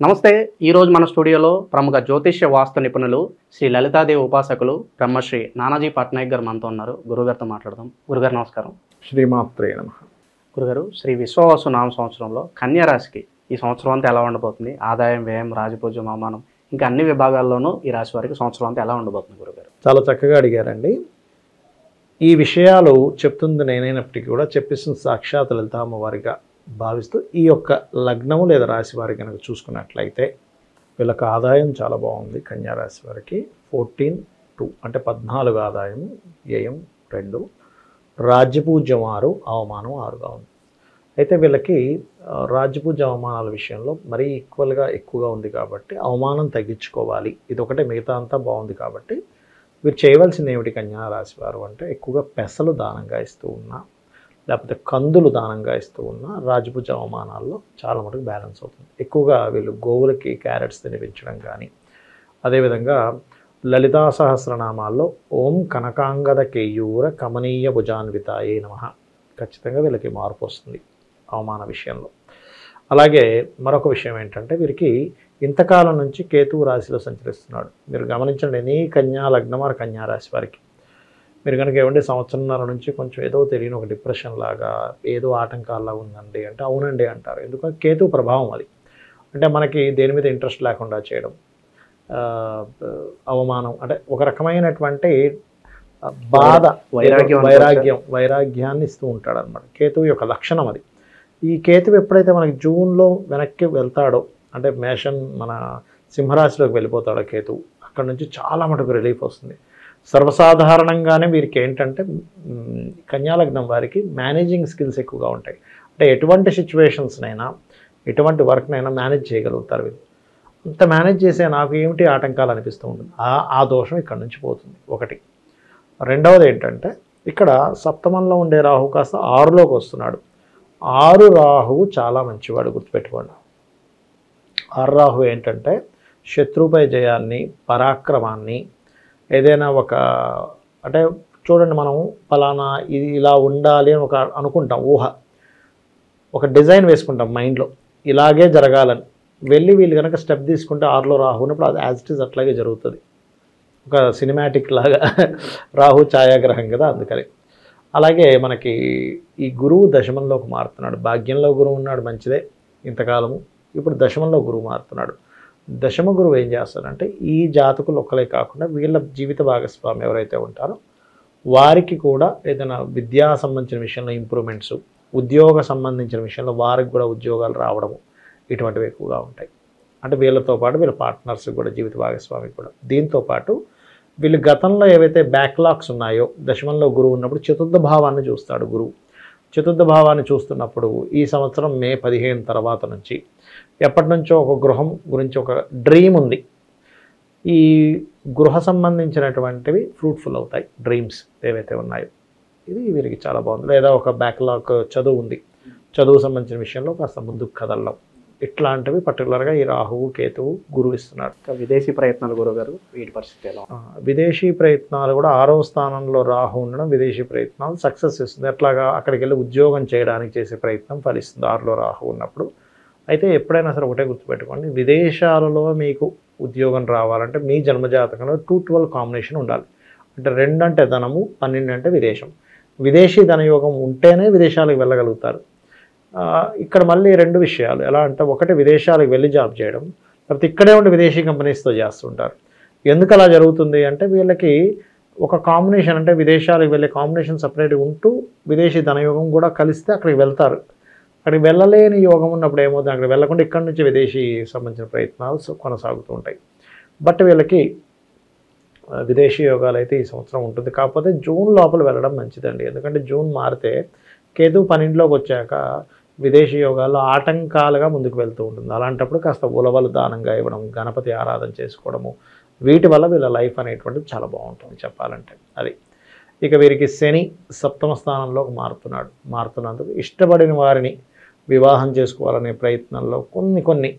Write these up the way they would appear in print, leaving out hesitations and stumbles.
నమస్తే. ఈరోజు మన స్టూడియోలో ప్రముఖ జ్యోతిష్య వాస్తు నిపుణులు శ్రీ లలితాదేవి ఉపాసకులు బ్రహ్మశ్రీ నానాజీ పట్నాయక్ గారు మనతో ఉన్నారు. గురుగారితో మాట్లాడదాం. గురుగారు నమస్కారం. శ్రీమాత్రే నమః. గురుగారు, శ్రీ విశ్వవాసు నామ సంవత్సరంలో కన్యా రాశికి ఈ సంవత్సరం అంతా ఎలా ఉండబోతుంది? ఆదాయం, వ్యయం, రాజపూజ్యం, అవమానం, ఇంకా అన్ని విభాగాల్లోనూ ఈ రాశి వారికి సంవత్సరం అంతా ఎలా ఉండబోతుంది గురుగారు? చాలా చక్కగా అడిగారండి. ఈ విషయాలు చెప్తుంది నేనైనప్పటికీ కూడా చెప్పిస్తుంది సాక్షాత్ లలిత అమ్మవారిగా భావిస్తూ ఈ యొక్క లగ్నము లేదా రాశి వారి కనుక చూసుకున్నట్లయితే వీళ్ళకి ఆదాయం చాలా బాగుంది. కన్యా రాశి వారికి 14-2 అంటే 14 ఆదాయం, వ్యయం 2, రాజ్యపూజ్యం 6, అవమానం 6గా ఉంది. అయితే వీళ్ళకి రాజ్యపూజ్య అవమానాల విషయంలో మరీ ఎక్కువగా ఉంది కాబట్టి అవమానం తగ్గించుకోవాలి. ఇది ఒకటే, మిగతా అంతా బాగుంది కాబట్టి వీరు చేయవలసింది ఏమిటి కన్యా రాశి వారు అంటే ఎక్కువగా పెసలు దానంగా ఇస్తూ ఉన్నా, లేకపోతే కందులు దానంగా ఇస్తూ ఉన్న రాజపూజ అవమానాల్లో చాలా మటుకు బ్యాలెన్స్ అవుతుంది. ఎక్కువగా వీళ్ళు గోవులకి క్యారెట్స్ తినిపించడం కానీ, అదేవిధంగా లలితా సహస్రనామాల్లో ఓం కనకాంగద కేయూర కమనీయ భుజాన్వితాయే నమః ఖచ్చితంగా వీళ్ళకి మార్పు వస్తుంది అవమాన విషయంలో. అలాగే మరొక విషయం ఏంటంటే వీరికి ఇంతకాలం నుంచి కేతువు రాశిలో సంచరిస్తున్నాడు. మీరు గమనించండి, ఎనీ కన్యా లగ్నం వారు కన్యా రాశి వారికి మీరు కనుక ఏమంటే సంవత్సరంన్నర నుంచి కొంచెం ఏదో తెలియని ఒక డిప్రెషన్ లాగా, ఏదో ఆటంకాల్లా ఉందండి అంటే అవునండి అంటారు. ఎందుకంటే కేతు ప్రభావం అది. అంటే మనకి దేని మీద ఇంట్రెస్ట్ లేకుండా చేయడం, అవమానం, అంటే ఒక రకమైనటువంటి బాధ, వైరాగ్యాన్ని ఇస్తూ ఉంటాడు అనమాట. కేతువు యొక్క లక్షణం అది. ఈ కేతువు ఎప్పుడైతే మనకి జూన్లో వెనక్కి వెళ్తాడో, అంటే మన సింహరాశిలోకి వెళ్ళిపోతాడో కేతువు, అక్కడ నుంచి చాలా మటుకు రిలీఫ్ వస్తుంది. సర్వసాధారణంగానే వీరికి ఏంటంటే కన్యాలగ్నం వారికి మేనేజింగ్ స్కిల్స్ ఎక్కువగా ఉంటాయి. అంటే ఎటువంటి సిచ్యువేషన్స్నైనా, ఎటువంటి వర్క్నైనా మేనేజ్ చేయగలుగుతారు వీళ్ళు. అంత మేనేజ్ చేసే నాకు ఏమిటి ఆటంకాలు అనిపిస్తూ ఉంటుంది. ఆ దోషం ఇక్కడ నుంచి పోతుంది ఒకటి. రెండవది ఏంటంటే ఇక్కడ సప్తమంలో ఉండే రాహు కాస్త 6లోకి వస్తున్నాడు. 6 రాహువు చాలా మంచివాడు, గుర్తుపెట్టుకోండి. 6 రాహువు ఏంటంటే శత్రువుపై జయాన్ని, పరాక్రమాన్ని, ఏదైనా ఒక అంటే చూడండి, మనం ఫలానా ఇది ఇలా ఉండాలి అని అనుకుంటాం, ఊహ, ఒక డిజైన్ వేసుకుంటాం మైండ్లో, ఇలాగే జరగాలని. వీళ్ళు కనుక స్టెప్ తీసుకుంటే 6లో రాహు ఉన్నప్పుడు అది యాజ్ ఇట్ ఈజ్ అట్లాగే జరుగుతుంది. ఒక సినిమాటిక్ లాగా రాహు ఛాయాగ్రహం కదా, అందుకని. అలాగే మనకి ఈ గురువు దశమంలోకి మారుతున్నాడు. భాగ్యంలో గురువు ఉన్నాడు, మంచిదే ఇంతకాలము. ఇప్పుడు దశమంలో గురువు మారుతున్నాడు. దశమ గురువు ఏం చేస్తారంటే ఈ జాతకులు ఒక్కలే కాకుండా వీళ్ళ జీవిత భాగస్వామి ఎవరైతే ఉంటారో వారికి కూడా ఏదైనా విద్యా సంబంధించిన విషయంలో ఇంప్రూవ్మెంట్స్, ఉద్యోగ సంబంధించిన విషయంలో వారికి కూడా ఉద్యోగాలు రావడము, ఇటువంటివి ఎక్కువగా ఉంటాయి. అంటే వీళ్ళతో పాటు వీళ్ళ పార్ట్నర్స్ కూడా, జీవిత భాగస్వామి కూడా. దీంతోపాటు వీళ్ళు గతంలో ఏవైతే బ్యాక్లాగ్స్ ఉన్నాయో, దశమంలో గురువు ఉన్నప్పుడు చతుర్థ భావాన్ని చూస్తాడు గురువు. చతుర్థ భావాన్ని చూస్తున్నప్పుడు ఈ సంవత్సరం మే 15 తర్వాత నుంచి ఎప్పటి నుంచో ఒక గృహం గురించి ఒక డ్రీమ్ ఉంది. ఈ గృహ సంబంధించినటువంటివి ఫ్రూట్ఫుల్ అవుతాయి, డ్రీమ్స్ ఏవైతే ఉన్నాయో. ఇది వీరికి చాలా బాగుంది. లేదా ఒక బ్యాక్లాగ్ చదువు ఉంది, చదువు సంబంధించిన విషయంలో కాస్త ముందుకు కదలడం, ఇట్లాంటివి పర్టికులర్గా ఈ రాహువు కేతువు గురువు ఇస్తున్నాడు. విదేశీ ప్రయత్నాలు గురుగారు, వీటి పరిస్థితి ఎలా? విదేశీ ప్రయత్నాలు కూడా 6వ స్థానంలో రాహు ఉండడం విదేశీ ప్రయత్నాలు సక్సెస్ ఇస్తుంది. ఎట్లాగా అక్కడికి వెళ్ళి ఉద్యోగం చేయడానికి చేసే ప్రయత్నం ఫలిస్తుంది 6లో రాహు ఉన్నప్పుడు. అయితే ఎప్పుడైనా సరే ఒకటే గుర్తుపెట్టుకోండి, విదేశాలలో మీకు ఉద్యోగం రావాలంటే మీ జన్మజాతకంలో 2-12 కాంబినేషన్ ఉండాలి. అంటే 2 అంటే ధనము, 12 అంటే విదేశం. విదేశీ ధనయోగం ఉంటేనే విదేశాలకు వెళ్ళగలుగుతారు. ఇక్కడ మళ్ళీ 2 విషయాలు ఎలా అంటే, ఒకటి విదేశాలకు వెళ్ళి జాబ్ చేయడం, లేకపోతే ఇక్కడే ఉండి విదేశీ కంపెనీస్తో చేస్తుంటారు. ఎందుకు అలా జరుగుతుంది అంటే వీళ్ళకి ఒక కాంబినేషన్, అంటే విదేశాలకు వెళ్ళే కాంబినేషన్ సపరేట్గా ఉంటూ విదేశీ ధనయోగం కూడా కలిస్తే అక్కడికి వెళ్తారు. అక్కడికి వెళ్ళలేని యోగం ఉన్నప్పుడు ఏమవుతుంది, అక్కడికి వెళ్ళకుండా ఇక్కడ నుంచి విదేశీ సంబంధించిన ప్రయత్నాలు కొనసాగుతూ ఉంటాయి. బట్ వీళ్ళకి విదేశీ యోగాలు అయితే ఈ సంవత్సరం ఉంటుంది. కాకపోతే జూన్ లోపల వెళ్ళడం మంచిదండి. ఎందుకంటే జూన్ మారితే కేతు 12లోకి వచ్చాక విదేశీ యోగాల్లో ఆటంకాలుగా ముందుకు వెళ్తూ ఉంటుంది. అలాంటప్పుడు కాస్త ఉలవలు దానంగా ఇవ్వడం, గణపతి ఆరాధన చేసుకోవడము, వీటి వల్ల వీళ్ళ లైఫ్ అనేటువంటిది చాలా బాగుంటుంది చెప్పాలంటే. అది ఇక వీరికి శని 7వ స్థానంలోకి మారుతున్నందుకు ఇష్టపడిన వారిని వివాహం చేసుకోవాలనే ప్రయత్నంలో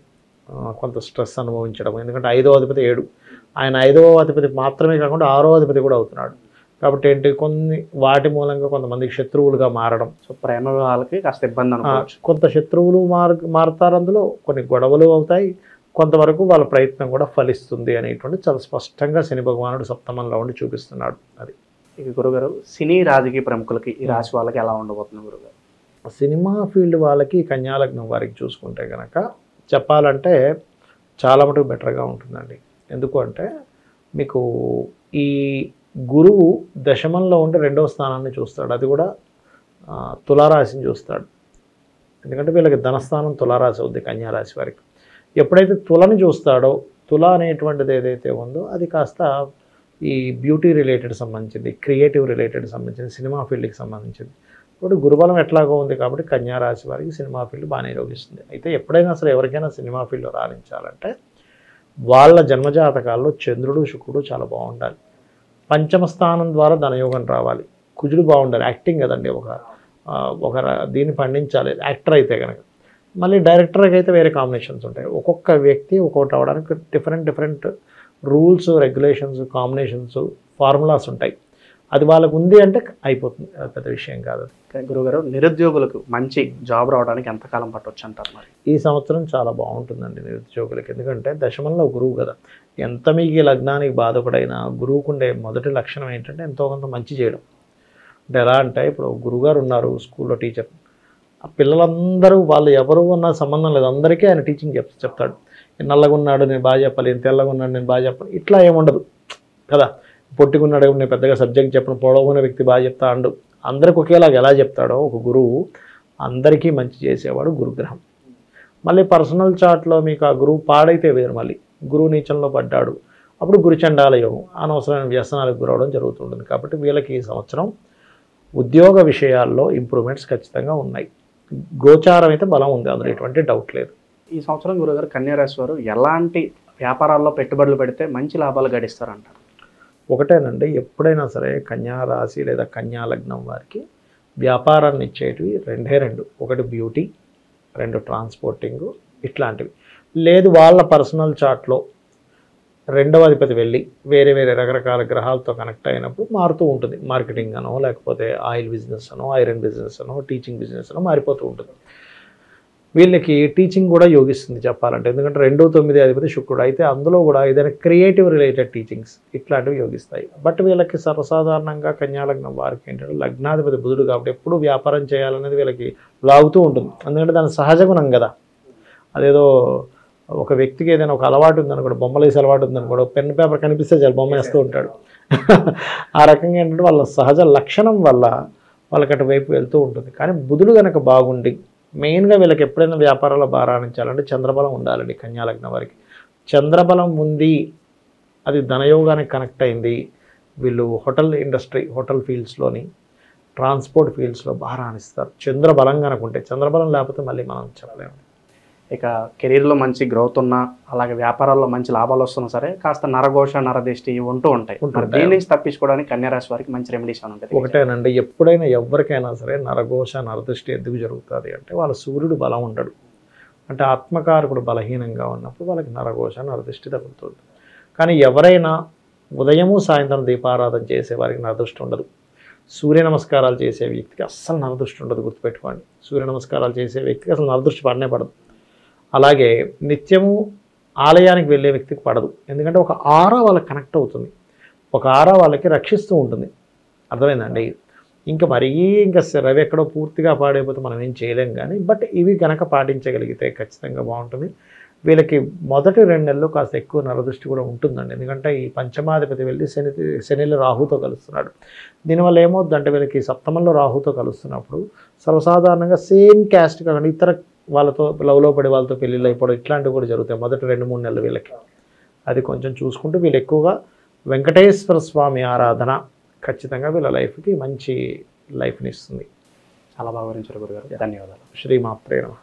కొంత స్ట్రెస్ అనుభవించడం. ఎందుకంటే 5వ అధిపతి 7, ఆయన 5వ అధిపతి మాత్రమే కాకుండా 6వ అధిపతి కూడా అవుతున్నాడు. కాబట్టి ఏంటి, వాటి మూలంగా కొంతమందికి శత్రువులుగా మారడం. సో ప్రేమ వివాహాలకి కాస్త ఇబ్బంది అనుకోవచ్చు. కొంత శత్రువులు మారుతారు, అందులో కొన్ని గొడవలు అవుతాయి, కొంతవరకు వాళ్ళ ప్రయత్నం కూడా ఫలిస్తుంది అనేటువంటి చాలా స్పష్టంగా శని భగవానుడు సప్తమంలో ఉండి చూపిస్తున్నాడు. అది ఇక గురుగారు సినీ రాజకీయ ప్రముఖులకి ఈ రాశి వాళ్ళకి ఎలా ఉండబోతుంది గురుగారు? సినిమా ఫీల్డ్ వాళ్ళకి కన్యా లగ్నం వారికి చూసుకుంటే కనుక చెప్పాలంటే చాలా మటుకు బెటర్గా ఉంటుందండి. ఎందుకు అంటే మీకు ఈ గురువు దశమంలో ఉండి 2వ స్థానాన్ని చూస్తాడు, అది కూడా తులారాశిని చూస్తాడు. ఎందుకంటే వీళ్ళకి ధనస్థానం తులారాశి అవుద్ది కన్యారాశి వారికి. ఎప్పుడైతే తులని చూస్తాడో, తుల అనేటువంటిది ఏదైతే ఉందో అది కాస్త ఈ బ్యూటీ రిలేటెడ్ సంబంధించింది, క్రియేటివ్ రిలేటెడ్ సంబంధించింది, సినిమా ఫీల్డ్కి సంబంధించింది. ఇప్పుడు గురుబలం ఎట్లాగో ఉంది కాబట్టి కన్యారాశి వారికి సినిమా ఫీల్డ్ బాగానే యోగిస్తుంది. అయితే ఎప్పుడైనా సరే ఎవరికైనా సినిమా ఫీల్డ్లో రాణించాలంటే వాళ్ళ జన్మజాతకాల్లో చంద్రుడు శుక్రుడు చాలా బాగుండాలి. పంచమ స్థానం ద్వారా ధనయోగం రావాలి. కుజుడు బాగుండాలి. యాక్టింగ్ కదండి, ఒక దీన్ని పండించాలి యాక్టర్ అయితే కనుక. మళ్ళీ డైరెక్టర్కి అయితే వేరే కాంబినేషన్స్ ఉంటాయి. ఒక్కొక్క వ్యక్తి ఒక్కొక్కటి అవ్వడానికి different rules, regulations, combinations, formulas ఉంటాయి. అది వాళ్ళకు ఉంది అంటే అయిపోతుంది, పెద్ద విషయం కాదు. గురుగారు నిరుద్యోగులకు మంచి జాబ్ రావడానికి ఎంతకాలం పట్టవచ్చు అంటారు? మరి ఈ సంవత్సరం చాలా బాగుంటుందండి నిరుద్యోగులకి. ఎందుకంటే దశమంలో గురువు కదా. ఎంత మీకు లగ్నానికి బాధపడైనా గురువుకుండే మొదటి లక్షణం ఏంటంటే ఎంతో కొంత మంచి చేయడం. అంటే ఎలా అంటే ఇప్పుడు గురువుగారు ఉన్నారు స్కూల్లో టీచర్, ఆ పిల్లలందరూ వాళ్ళు ఎవరు అన్న సంబంధం లేదు, అందరికీ ఆయన టీచింగ్ చెప్తాడు. నల్లగా ఉన్నాడు నేను బాగా చెప్పాలి, తెల్లగా ఉన్నాడు నేను బాగా చెప్పాలి, ఇట్లా ఏముండదు కదా. పొట్టుకున్నాడు నేను పెద్దగా సబ్జెక్ట్ చెప్పను, పొడవున్న వ్యక్తి బాగా చెప్తా అండు. అందరికి ఒకేలాగా ఎలా చెప్తాడో ఒక గురువు అందరికీ మంచి చేసేవాడు గురుగ్రహం. మళ్ళీ పర్సనల్ చార్ట్లో మీకు ఆ గురువు పాడైతే వేరు, మళ్ళీ గురువు నీచంలో పడ్డాడు అప్పుడు గురుచండాల యోగం, అనవసరమైన వ్యసనాలకు గురవడం జరుగుతుంటుంది. కాబట్టి వీళ్ళకి ఈ సంవత్సరం ఉద్యోగ విషయాల్లో ఇంప్రూవ్మెంట్స్ ఖచ్చితంగా ఉన్నాయి. గోచారం అయితే బలం ఉంది, అందులో ఎటువంటి డౌట్ లేదు. ఈ సంవత్సరం గురుగారు కన్యారాశి వారు ఎలాంటి వ్యాపారాల్లో పెట్టుబడులు పెడితే మంచి లాభాలు గడిస్తారంటారు? ఒకటేనండి, ఎప్పుడైనా సరే కన్యా రాశి లేదా కన్యా లగ్నం వారికి వ్యాపారాన్ని ఇచ్చేటివి రెండు. ఒకటి బ్యూటీ, 2 ట్రాన్స్పోర్టింగ్, ఇట్లాంటివి. లేదు వాళ్ళ పర్సనల్ చార్ట్లో 2వ అధిపతి వెళ్ళి వేరే రకరకాల గ్రహాలతో కనెక్ట్ అయినప్పుడు మారుతూ ఉంటుంది. మార్కెటింగ్ అనో, లేకపోతే ఆయిల్ బిజినెస్ అనో, ఐరన్ బిజినెస్ అనో, టీచింగ్ బిజినెస్ అనో మారిపోతూ ఉంటుంది. వీళ్ళకి టీచింగ్ కూడా యోగిస్తుంది చెప్పాలంటే, ఎందుకంటే 2, 9 అధిపతి శుక్రుడు అయితే అందులో కూడా ఏదైనా క్రియేటివ్ రిలేటెడ్ టీచింగ్స్ ఇట్లాంటివి యోగిస్తాయి. బట్ వీళ్ళకి సర్వసాధారణంగా కన్యాలగ్నం వారికి ఏంటంటే లగ్నాధిపతి బుధుడు కాబట్టి ఎప్పుడు వ్యాపారం చేయాలనేది వీళ్ళకి లాగుతూ ఉంటుంది. ఎందుకంటే దాని సహజ గుణం కదా. అదేదో ఒక వ్యక్తికి ఏదైనా ఒక అలవాటు ఉందనుకోండి, బొమ్మలు వేసే అలవాటు ఉందనుకోండి, పెన్ పేపర్ కనిపిస్తే చాలు బొమ్మ వేస్తూ ఉంటాడు. ఆ రకంగా ఏంటంటే వాళ్ళ సహజ లక్షణం వల్ల వాళ్ళకి అటువైపు వెళ్తూ ఉంటుంది. కానీ బుధుడు కనుక బాగుండి మెయిన్గా వీళ్ళకి ఎప్పుడైనా వ్యాపారాల్లో బారాణించాలంటే చంద్రబలం ఉండాలండి కన్యాలగ్నం వారికి. చంద్రబలం ఉంది, అది ధనయోగానికి కనెక్ట్ అయింది. వీళ్ళు హోటల్ ఇండస్ట్రీ, హోటల్ ఫీల్డ్స్లోని, ట్రాన్స్పోర్ట్ ఫీల్డ్స్లో బారాణిస్తారు చంద్రబలం కనుకుంటే. చంద్రబలం లేకపోతే మళ్ళీ మనం చెప్పలేము. ఇక కెరీర్లో మంచి గ్రోత్ ఉన్నా, అలాగే వ్యాపారాల్లో మంచి లాభాలు వస్తున్నా సరే కాస్త నరఘోష, నరదిష్టి ఇవి ఉంటూ ఉంటాయి. దీని నుంచి తప్పించుకోవడానికి కన్యారాశి వారికి మంచి రెమెడీస్ అని ఉంటాయి. ఒకటేనండి, ఎప్పుడైనా ఎవరికైనా సరే నరఘోష, నరదృష్టి ఎందుకు జరుగుతుంది అంటే వాళ్ళ సూర్యుడు బలం ఉండడు. అంటే ఆత్మకారకుడు బలహీనంగా ఉన్నప్పుడు వాళ్ళకి నరఘోష, నరదృష్టి తగులుతుంది. కానీ ఎవరైనా ఉదయము సాయంత్రం దీపారాధన చేసే వారికి నరదృష్టి ఉండదు. సూర్య నమస్కారాలు చేసే వ్యక్తికి అస్సలు నరదృష్టి ఉండదు, గుర్తుపెట్టుకోండి. సూర్య నమస్కారాలు చేసే వ్యక్తికి అసలు నరదృష్టి పడనే పడదు. అలాగే నిత్యము ఆలయానికి వెళ్ళే వ్యక్తికి పడదు. ఎందుకంటే ఒక ఆరా వాళ్ళకి కనెక్ట్ అవుతుంది, ఒక ఆరా వాళ్ళకి రక్షిస్తూ ఉంటుంది. అర్థమైందండి? ఇంకా రవి ఎక్కడో పూర్తిగా పాడైపోతే మనం ఏం చేయలేం. కానీ బట్ ఇవి కనుక పాటించగలిగితే ఖచ్చితంగా బాగుంటుంది. వీళ్ళకి మొదటి 2 నెలలు కాస్త ఎక్కువ నరదృష్టి కూడా ఉంటుందండి. ఎందుకంటే ఈ పంచమాధిపతి వెళ్ళి శనిలో రాహుతో కలుస్తున్నాడు. దీనివల్ల ఏమవుతుందంటే వీళ్ళకి సప్తమంలో రాహుతో కలుస్తున్నప్పుడు సర్వసాధారణంగా సేమ్ క్యాస్ట్ కాకుండా ఇతర వాళ్ళతో లవ్లో పడి వాళ్ళతో పెళ్ళిళ్ళు అయిపోవడం ఇట్లాంటివి కూడా జరుగుతాయి మొదటి 2-3 నెలలు వీళ్ళకి. అది కొంచెం చూసుకుంటూ వీళ్ళు ఎక్కువగా వెంకటేశ్వర స్వామి ఆరాధన ఖచ్చితంగా వీళ్ళ లైఫ్కి మంచి లైఫ్ని ఇస్తుంది. చాలా బాగా వివరించారు గురుగారు, ధన్యవాదాలు. శ్రీమాత్రే నమః.